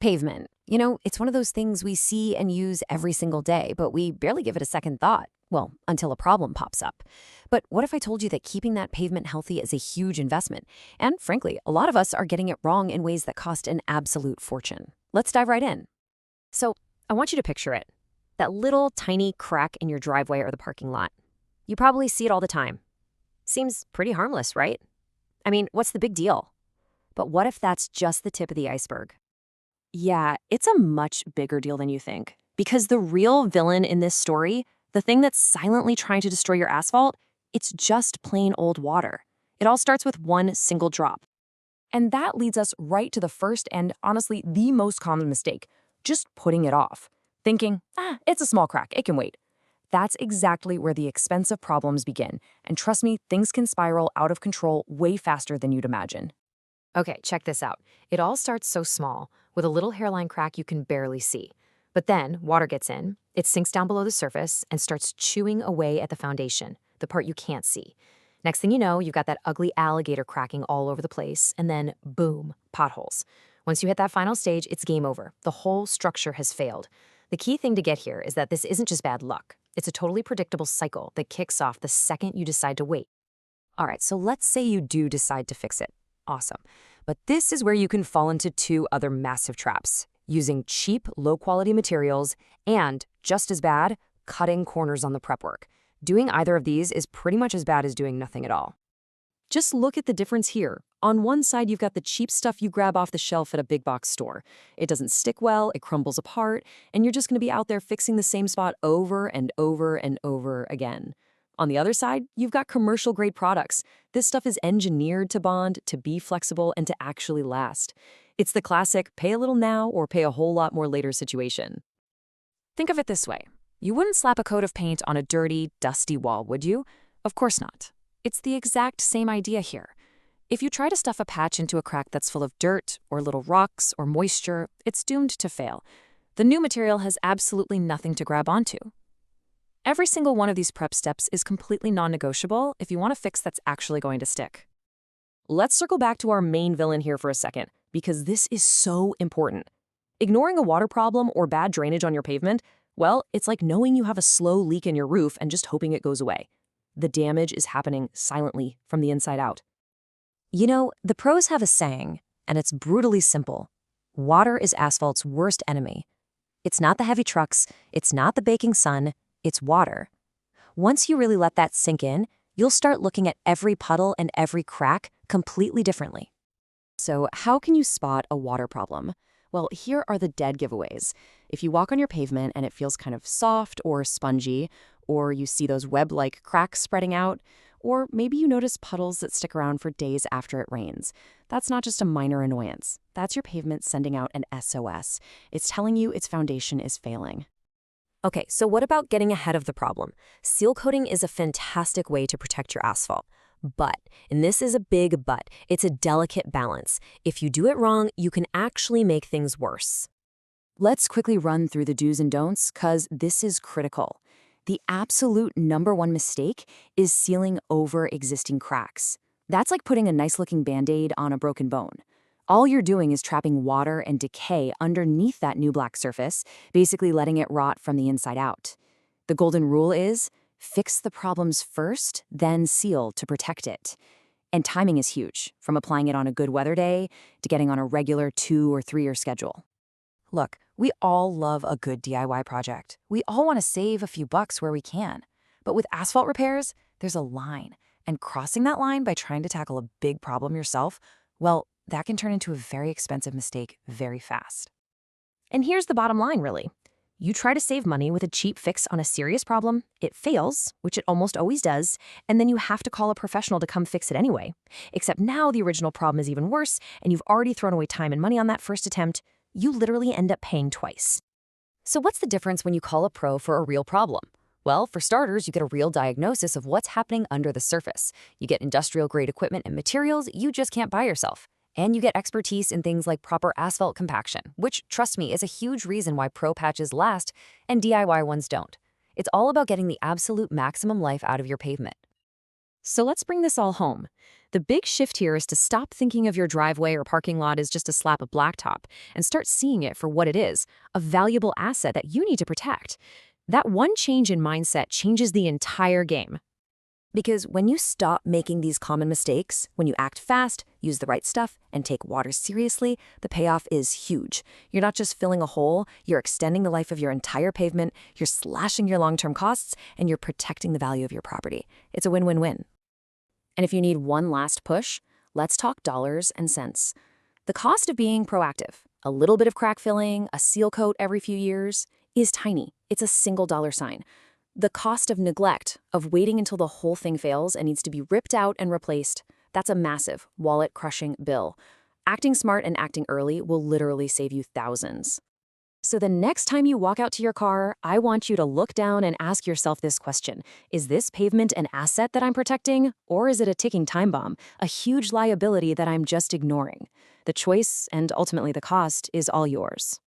Pavement. You know, it's one of those things we see and use every single day, but we barely give it a second thought. Well, until a problem pops up. But what if I told you that keeping that pavement healthy is a huge investment? And frankly, a lot of us are getting it wrong in ways that cost an absolute fortune. Let's dive right in. So, I want you to picture it. That little tiny crack in your driveway or the parking lot. You probably see it all the time. Seems pretty harmless, right? I mean, what's the big deal? But what if that's just the tip of the iceberg? Yeah, it's a much bigger deal than you think. Because the real villain in this story, the thing that's silently trying to destroy your asphalt, it's just plain old water. It all starts with one single drop. And that leads us right to the first and honestly the most common mistake, just putting it off. Thinking, it's a small crack, it can wait. That's exactly where the expensive problems begin. And trust me, things can spiral out of control way faster than you'd imagine. Okay, check this out. It all starts so small, with a little hairline crack you can barely see. But then water gets in, it sinks down below the surface and starts chewing away at the foundation, the part you can't see. Next thing you know, you've got that ugly alligator cracking all over the place, and then boom, potholes. Once you hit that final stage, it's game over. The whole structure has failed. The key thing to get here is that this isn't just bad luck. It's a totally predictable cycle that kicks off the second you decide to wait. All right, so let's say you do decide to fix it. Awesome. But this is where you can fall into two other massive traps: using cheap, low-quality materials and, just as bad, cutting corners on the prep work. Doing either of these is pretty much as bad as doing nothing at all. Just look at the difference here. On one side, you've got the cheap stuff you grab off the shelf at a big box store. It doesn't stick well, it crumbles apart, and you're just going to be out there fixing the same spot over and over and over again. On the other side, you've got commercial-grade products. This stuff is engineered to bond, to be flexible, and to actually last. It's the classic pay a little now or pay a whole lot more later situation. Think of it this way. You wouldn't slap a coat of paint on a dirty, dusty wall, would you? Of course not. It's the exact same idea here. If you try to stuff a patch into a crack that's full of dirt or little rocks or moisture, it's doomed to fail. The new material has absolutely nothing to grab onto. Every single one of these prep steps is completely non-negotiable if you want a fix that's actually going to stick. Let's circle back to our main villain here for a second, because this is so important. Ignoring a water problem or bad drainage on your pavement, well, it's like knowing you have a slow leak in your roof and just hoping it goes away. The damage is happening silently from the inside out. You know, the pros have a saying, and it's brutally simple. Water is asphalt's worst enemy. It's not the heavy trucks, it's not the baking sun, it's water. Once you really let that sink in, you'll start looking at every puddle and every crack completely differently. So how can you spot a water problem? Well, here are the dead giveaways. If you walk on your pavement and it feels kind of soft or spongy, or you see those web-like cracks spreading out, or maybe you notice puddles that stick around for days after it rains, that's not just a minor annoyance. That's your pavement sending out an SOS. It's telling you its foundation is failing. Okay, so what about getting ahead of the problem? Seal coating is a fantastic way to protect your asphalt. But, and this is a big but, it's a delicate balance. If you do it wrong, you can actually make things worse. Let's quickly run through the do's and don'ts, because this is critical. The absolute #1 mistake is sealing over existing cracks. That's like putting a nice-looking Band-Aid on a broken bone. All you're doing is trapping water and decay underneath that new black surface, basically letting it rot from the inside out. The golden rule is, fix the problems first, then seal to protect it. And timing is huge, from applying it on a good weather day to getting on a regular 2- or 3-year schedule. Look, we all love a good DIY project. We all want to save a few bucks where we can. But with asphalt repairs, there's a line. And crossing that line by trying to tackle a big problem yourself, well, that can turn into a very expensive mistake very fast. And here's the bottom line, really. You try to save money with a cheap fix on a serious problem, it fails, which it almost always does, and then you have to call a professional to come fix it anyway. Except now the original problem is even worse, and you've already thrown away time and money on that first attempt. You literally end up paying twice. So what's the difference when you call a pro for a real problem? Well, for starters, you get a real diagnosis of what's happening under the surface. You get industrial-grade equipment and materials you just can't buy yourself. And you get expertise in things like proper asphalt compaction, which, trust me, is a huge reason why pro patches last and DIY ones don't. It's all about getting the absolute maximum life out of your pavement. So let's bring this all home. The big shift here is to stop thinking of your driveway or parking lot as just a slab of blacktop and start seeing it for what it is, a valuable asset that you need to protect. That one change in mindset changes the entire game. Because when you stop making these common mistakes, when you act fast, use the right stuff, and take water seriously, the payoff is huge. You're not just filling a hole, you're extending the life of your entire pavement, you're slashing your long-term costs, and you're protecting the value of your property. It's a win-win-win. And if you need one last push, let's talk dollars and cents. The cost of being proactive, a little bit of crack filling, a seal coat every few years, is tiny. It's a single dollar sign. The cost of neglect, of waiting until the whole thing fails and needs to be ripped out and replaced, that's a massive, wallet-crushing bill. Acting smart and acting early will literally save you thousands. So the next time you walk out to your car, I want you to look down and ask yourself this question. Is this pavement an asset that I'm protecting, or is it a ticking time bomb, a huge liability that I'm just ignoring? The choice, and ultimately the cost, is all yours.